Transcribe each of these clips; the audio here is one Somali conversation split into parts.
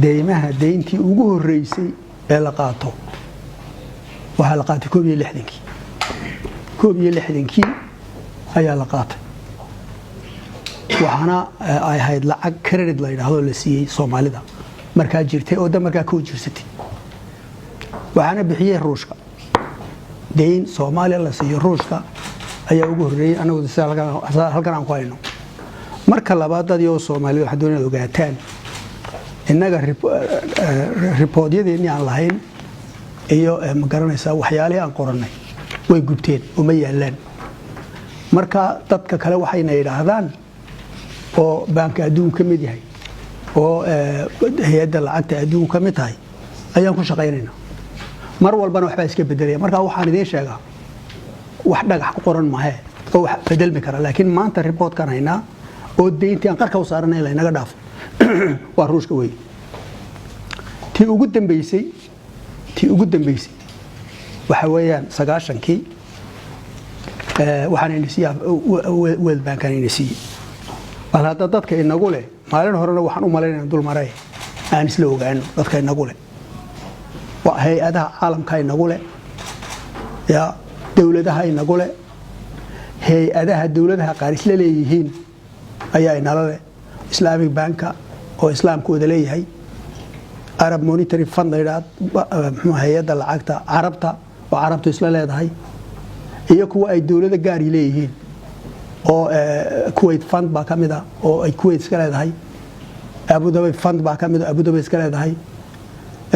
deymaha deyntii ugu horeysay ee la qaato waxa la qaatay 61 ayaa la qaatay waxana ay ahayd lacag credit la yiraahdo la siiyay Soomaalida markaa jirtay oo markaa ku jirsatay waxana bixiyay Ruushka deyn Soomaaliya la siiyay Ruushka ayaa ugu horeeyay anagu halkan aan ku hayno marka labaad dadii Soomaaliya waxa doonayaan ogaataan innaga report-yadeennii aan lahayn iyo ma garanaysaa waxyaalaha aan qoranay way gubteen uma yaalaan marka dadka kale waxayna yiraahdaan oo banka adduunka mid yahay oo hay'adda lacagta adduunka ka mid tahay ayaan ku shaqaynaynaa mar walbana waxba iska bedelaya marka waxaan idin sheegaa wax dhagax ku qoran maahe oo wax bedelmi kara laakiin maanta report kan haynaa oo deyntii aan qarka u saaranay la inaga dhaafo waa Ruushka way tii ugu dambeysay waxa weeyaan 90kii waxaan inisiyaa World Bank aan inisiyaa bal hadda dadka inagu leh maalin horena waxaan u maleynaa dul maray aan isla ogaano dadka inagu leh waa hay'adaha caalamka inagu leh ya dawladaha inagu leh hay'adaha dawladaha qaar isla leeyihiin ayaa inala leh Islamic Bank oo islaamkooda leeyahay Arab Monetary Fund hay'adda lacagta Arabta oo Arabtu isla leedahay iyo kuwa ay dawladda gaar leeyihiin oo Kuwait Fund ba kamida oo ay Kuwait iska leedahay Abu Dhabi Fund ba kamida Abu Dhabi iska leedahay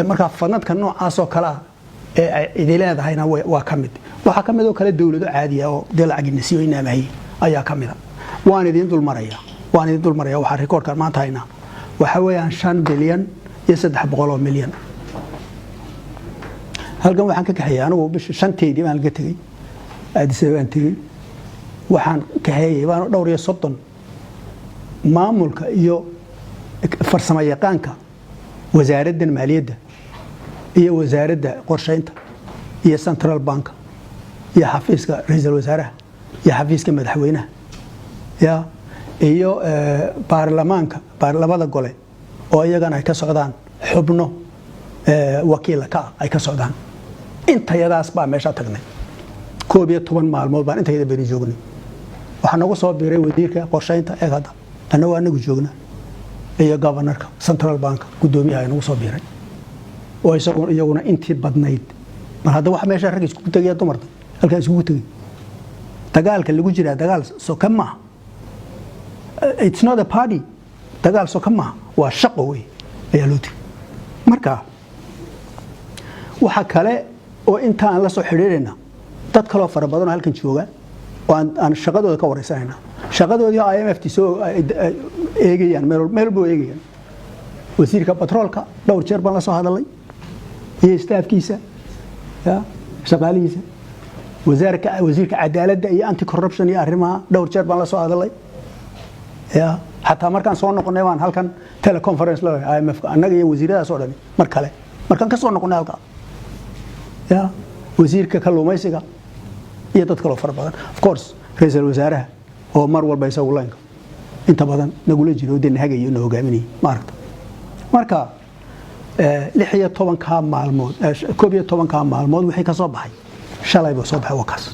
marka fandadka noocaas oo kala ee ay leedahayna waa kamid waxa kamid oo kale dawladdu caadi ah oo lacag nasiyo inaamahay ayaa kamida waan idin dul maraya waxa record-kan maanta hayna waxa weeyaan 5 bilyan iyo 300 milyan halkan waxaan ka kaxeeyay anigu bisha 5teedii baan laga tagay Addis Ababa tagay waxaan kaxeeyay baan dhowr iyo 30 maamulka iyo farsamo yaqaanka wasaaradda maaliyadda iyo wasaaradda qorsheynta iyo Central Bank iyo xafiiska ra'iisul wasaaraha iyo xafiiska madaxweynaha ya iyo baarlamaanka gole oo iyagana ay ka socdaan xubno wakiilka ay ka socdaan intayadaas baa meesha tagnay 12 maalmood baan intayada bari joognay waxa nagu soo biiray wasiirka qorsheynta ee hadda anagu joogna iyo governorka Central Bank gudoomiyaha nagu soo biiray oo iyaguna intii badnayd mar hadda waxa meesha rag isku tagay dumarta halka isku tagay dagaalka lagu jira dagaal soo kama it's not a party dagaal soo kama waa shaqo way ayaa loo tii marka waxa kale oo inta aan la soo xiriirina dad kale oo fara badan halkan jooga oo aan shaqadooda ka wareysanayna shaqadoodii IMF soo eegayaan meel buu eegayaan wasiirka petroolka dhowr jeer baan la soo hadalay iyo staafkiisa ya shaqaalihiisa wasiirka cadaaladda iyo anti corruption iyo arrimaha dhowr jeer baan la soo hadalay ya hatta markaan soo noqonay waan halkan teleconference la IMF annaga iyo wasiiradaas oo dhan markaan ka soo noqonay halka ya wasiirka kalluumaysiga iyo dad kale oo fara badan of course ra'iisul wasaaraha oo mar walba isagu leenka inta badan nagula jiro deen hagayo inuu hogaaminay marka 16 maalmood 12 maalmood wixii ka soo baxay shalay baa soo baxay wakaas